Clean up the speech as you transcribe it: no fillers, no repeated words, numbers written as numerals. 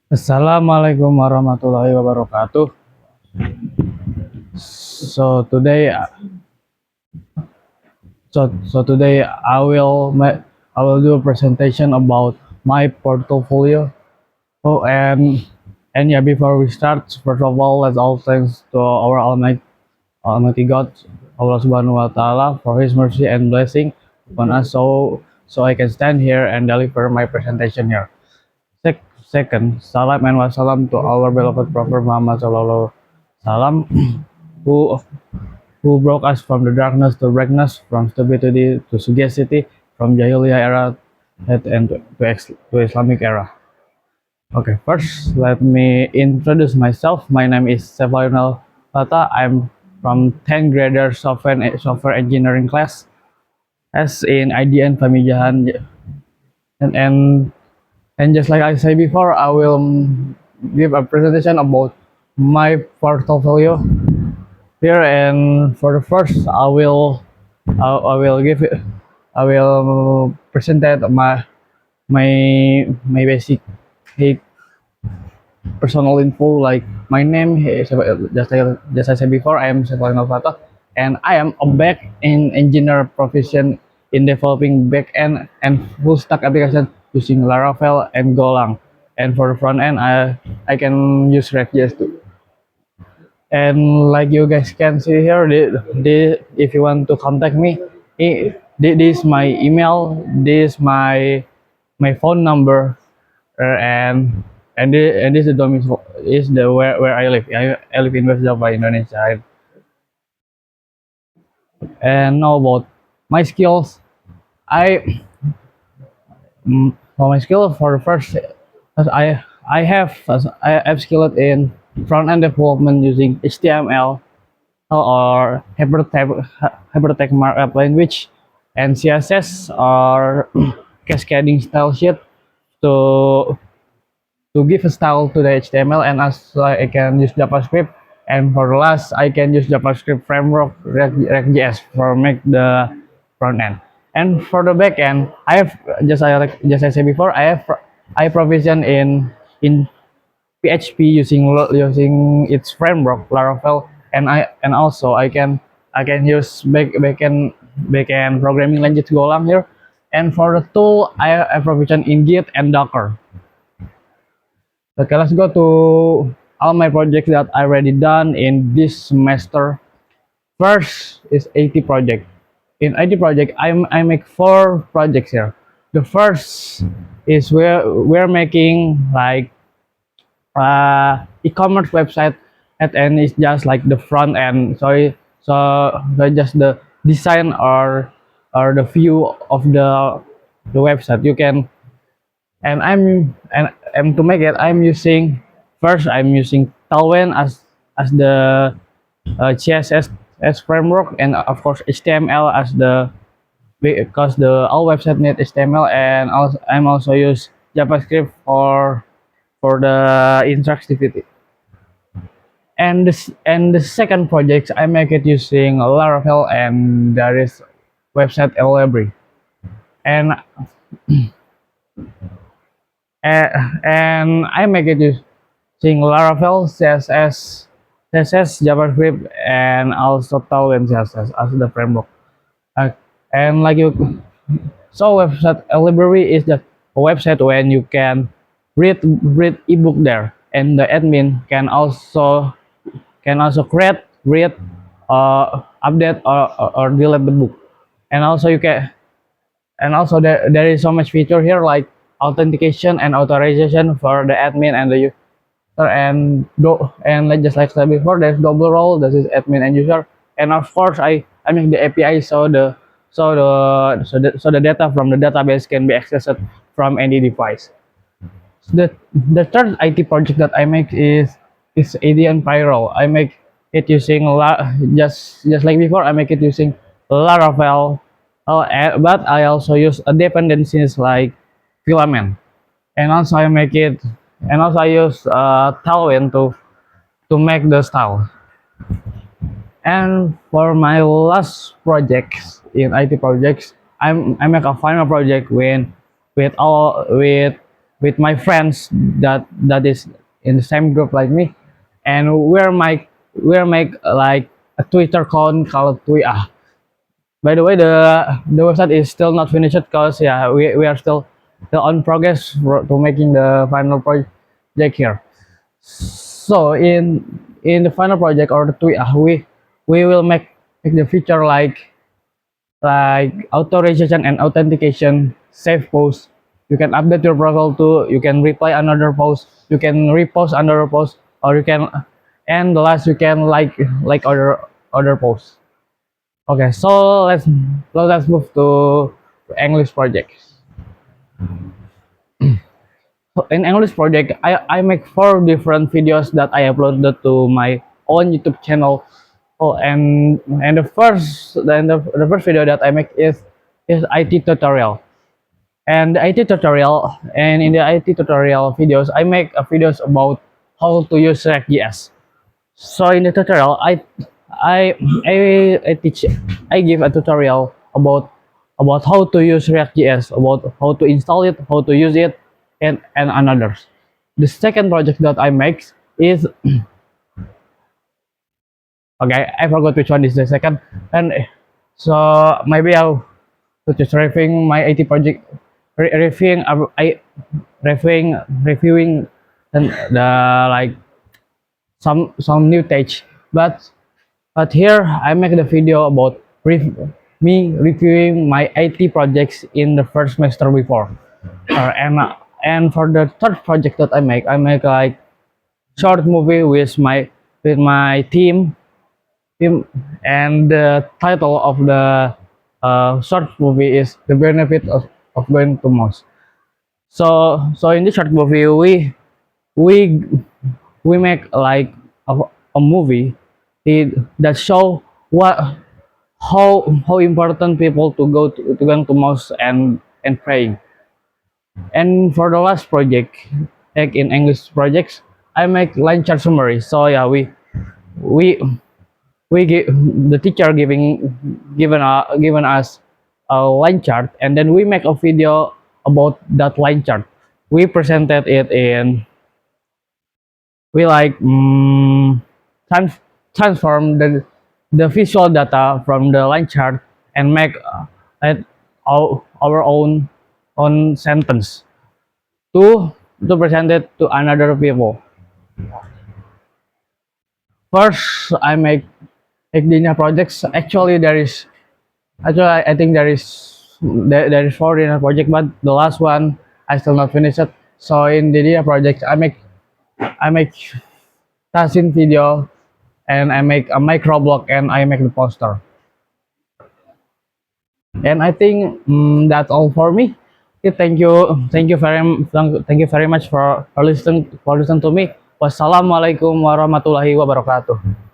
Assalamualaikum warahmatullahi wabarakatuh. So today, today I will do a presentation about my portfolio. Oh, and yeah, before we start, first of all, let's all thanks to our Almighty God, Allah Subhanahu Wa Taala, for His mercy and blessing upon us. So I can stand here and deliver my presentation here. Second, salam and wassalam to our beloved Prophet Muhammad Sallallahu Alaihi Wasallam, who who broke us from the darkness to brightness, from stupidity to sagacity, from Jahiliyah era and to Islamic era. Okay, first let me introduce myself. My name is Sevalional Fata. I'm from 10th grader software engineering class as in IDN Pamijahan, and and and just like I said before, I will give a presentation about my portfolio here. And for the first, I will give it I will present that my basic hey, personal info, like my name is just as I said before, I am Sevalino Novata, and I am a back in engineer proficient in developing back end and full stack application using Laravel and Golang. And for the front end, I can use React.js too. And like you guys can see here, if you want to contact me, this is my email, this is my phone number, and this is the is the where I live. I live in West Java, Indonesia. And now about my skills, I for my skill for the first, I have skilled in front end development using HTML or hypertext markup language, and CSS or cascading style sheet to give a style to the HTML. And as I can use JavaScript, and for the last I can use JavaScript framework React.js for make the front end. And for the back end, I have just as I said before, I provision in PHP using its framework Laravel, and also I can use backend programming language Golang here. And for the tool, I provision in Git and Docker. Okay, let's go to all my projects that I already done in this semester. First is IT project. In IT project, I make four projects here. The first is we're making like e-commerce website, and it's just like the front end. So just the design or the view of the website. You can and to make it, I'm using Tailwind as the CSS as framework, and of course HTML as the because the all website need HTML, and also I'm also use JavaScript for the interactivity. And the second project I make it using Laravel, and there is website library. And and I make it using Laravel, CSS, JavaScript, and also Tailwind CSS as the framework. Uh, and like you, so website library is the website when you can read ebook there, and the admin can also create, read, update, or delete the book. And also you can, and also there is so much feature here like authentication and authorization for the admin and the user. And like just like I said before, there's double role, this is admin and user. And of course I make the API, so the data from the database can be accessed from any device. The third IT project that I make is ADN Pyro. I make it using just like before. I make it using Laravel, but I also use a dependencies like Filament, and also I use Tailwind to make the style. And for my last projects in IT projects, I make a final project with all with with my friends that is in the same group like me, and we're make like a Twitter account called Twiah. By the way, the website is still not finished because yeah, we are still on progress to making the final project here. So in the final project or the tweet, we will make the feature like authorization and authentication, save post. You can update your profile too. You can reply another post. You can repost another post, or you can, and the last you can like other posts. Okay, so let's move to English project. So in English project, I make 4 different videos that I uploaded to my own YouTube channel. Oh, and the first video that I make is IT tutorial. And the IT tutorial, and in the IT tutorial videos, I make videos about how to use React.js. So in the tutorial, I I teach I give a tutorial about how to use React.js, about how to install it, how to use it, and others. The second project that I make is okay. I forgot which one is the second, and so maybe I'll just reviewing my IT project, reviewing reviewing the like some new page, but here I make the video about me reviewing my IT projects in the first semester before. And for the third project that I make like short movie with my team, and the title of the short movie is the benefit of going to Mouse. So in this short movie we we make like a movie that show what how important people to going to mosque and praying. And for the last project, like in English projects, I make line chart summary. So yeah, we we give the teacher given us a line chart, and then we make a video about that line chart. We presented it in we like trans- transform the visual data from the line chart and make it our own sentence to present it to another people. First, I make linear projects. I think there is 4 linear project, but the last one I still not finished it. So in the linear project, I make Tasin video, and I make a microblog, and I make the poster. And I think that's all for me. Okay, thank you very much for listening to me. Wassalamualaikum warahmatullahi wabarakatuh.